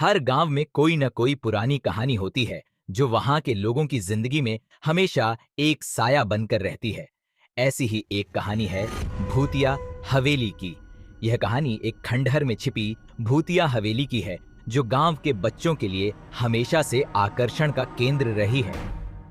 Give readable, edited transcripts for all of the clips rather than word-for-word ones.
हर गांव में कोई न कोई पुरानी कहानी होती है जो वहां के लोगों की जिंदगी में हमेशा एक साया बनकर रहती है। ऐसी ही एक कहानी है भूतिया हवेली की। यह कहानी एक खंडहर में छिपी भूतिया हवेली की है जो गांव के बच्चों के लिए हमेशा से आकर्षण का केंद्र रही है।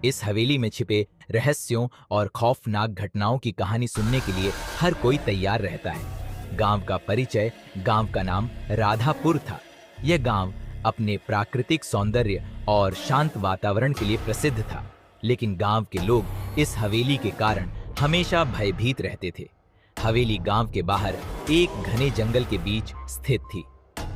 इस हवेली में छिपे रहस्यों और खौफनाक घटनाओं की कहानी सुनने के लिए हर कोई तैयार रहता है। गांव का परिचय, गांव का नाम राधापुर था। यह गांव अपने प्राकृतिक सौंदर्य और शांत वातावरण के लिए प्रसिद्ध था, लेकिन गांव के लोग इस हवेली के कारण हमेशा भयभीत रहते थे। हवेली गांव के बाहर एक घने जंगल के बीच स्थित थी।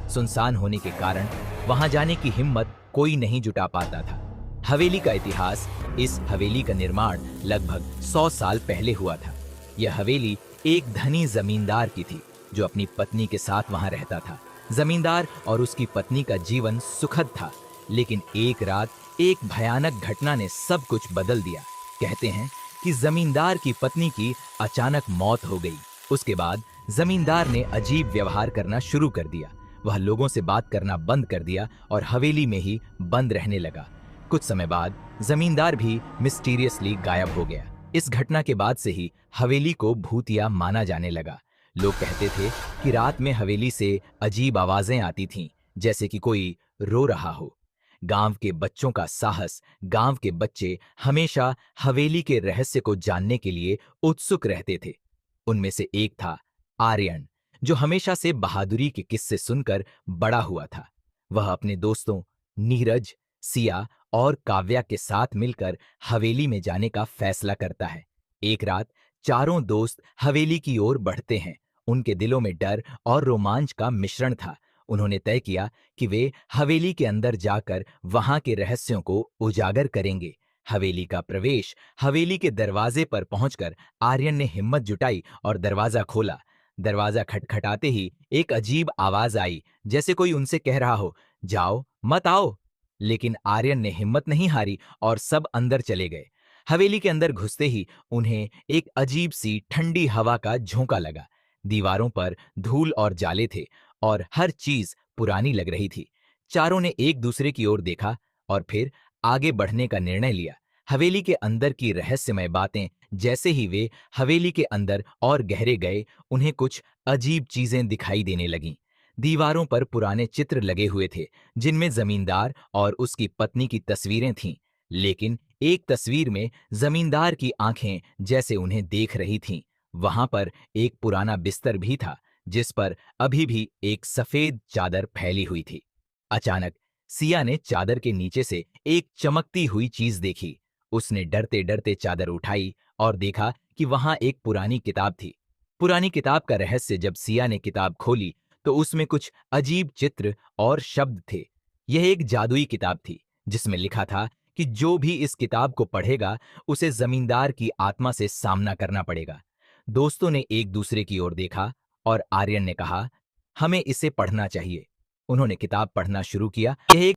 सुनसान होने के कारण वहां जाने की हिम्मत कोई नहीं जुटा पाता था। हवेली का इतिहास। इस हवेली का निर्माण लगभग 100 साल पहले हुआ था। यह हवेली एक धनी जमींदार की थी जो अपनी पत्नी के साथ वहां रहता था। जमींदार और उसकी पत्नी का जीवन सुखद था, लेकिन एक रात एक भयानक घटना ने सब कुछ बदल दिया। कहते हैं कि जमींदार की पत्नी की अचानक मौत हो गई। उसके बाद जमींदार ने अजीब व्यवहार करना शुरू कर दिया। वह लोगों से बात करना बंद कर दिया और हवेली में ही बंद रहने लगा। कुछ समय बाद जमींदार भी मिस्टीरियसली गायब हो गया। इस घटना के बाद से ही हवेली को भूतिया माना जाने लगा। लोग कहते थे कि रात में हवेली से अजीब आवाजें आती थीं, जैसे कि कोई रो रहा हो। गांव के बच्चों का साहस। गांव के बच्चे हमेशा हवेली के रहस्य को जानने के लिए उत्सुक रहते थे। उनमें से एक था आर्यन, जो हमेशा से बहादुरी के किस्से सुनकर बड़ा हुआ था। वह अपने दोस्तों नीरज, सिया और काव्या के साथ मिलकर हवेली में जाने का फैसला करता है। एक रात चारों दोस्त हवेली की ओर बढ़ते हैं। उनके दिलों में डर और रोमांच का मिश्रण था। उन्होंने तय किया कि वे हवेली के अंदर जाकर वहां के रहस्यों को उजागर करेंगे। हवेली का प्रवेश। हवेली के दरवाजे पर पहुंचकर आर्यन ने हिम्मत जुटाई और दरवाजा खोला। दरवाजा खटखटाते ही एक अजीब आवाज आई, जैसे कोई उनसे कह रहा हो, जाओ मत आओ। लेकिन आर्यन ने हिम्मत नहीं हारी और सब अंदर चले गए। हवेली के अंदर घुसते ही उन्हें एक अजीब सी ठंडी हवा का झोंका लगा। दीवारों पर धूल और जाले थे और हर चीज पुरानी लग रही थी। चारों ने एक दूसरे की ओर देखा और फिर आगे बढ़ने का निर्णय लिया। हवेली के अंदर की रहस्यमय बातें। जैसे ही वे हवेली के अंदर और गहरे गए, उन्हें कुछ अजीब चीजें दिखाई देने लगीं। दीवारों पर पुराने चित्र लगे हुए थे, जिनमें जमींदार और उसकी पत्नी की तस्वीरें थीं। लेकिन एक तस्वीर में जमींदार की आंखें जैसे उन्हें देख रही थीं। वहां पर एक पुराना बिस्तर भी था, जिस पर अभी भी एक सफेद चादर फैली हुई थी। अचानक सिया ने चादर के नीचे से एक चमकती हुई चीज देखी। उसने डरते डरते चादर उठाई और देखा कि वहां एक पुरानी किताब थी। पुरानी किताब का रहस्य जब सिया ने किताब खोली तो उसमें कुछ अजीब चित्र और शब्द थे। यह एक जादुई किताब थी, जिसमें लिखा था कि जो भी इस किताब को पढ़ेगा उसे जमींदार की आत्मा से सामना करना पड़ेगा। दोस्तों ने एक दूसरे की ओर देखा और आर्यन ने कहा, हमें इसे पढ़ना चाहिए। उन्होंने किताब पढ़ना शुरू किया। यह एक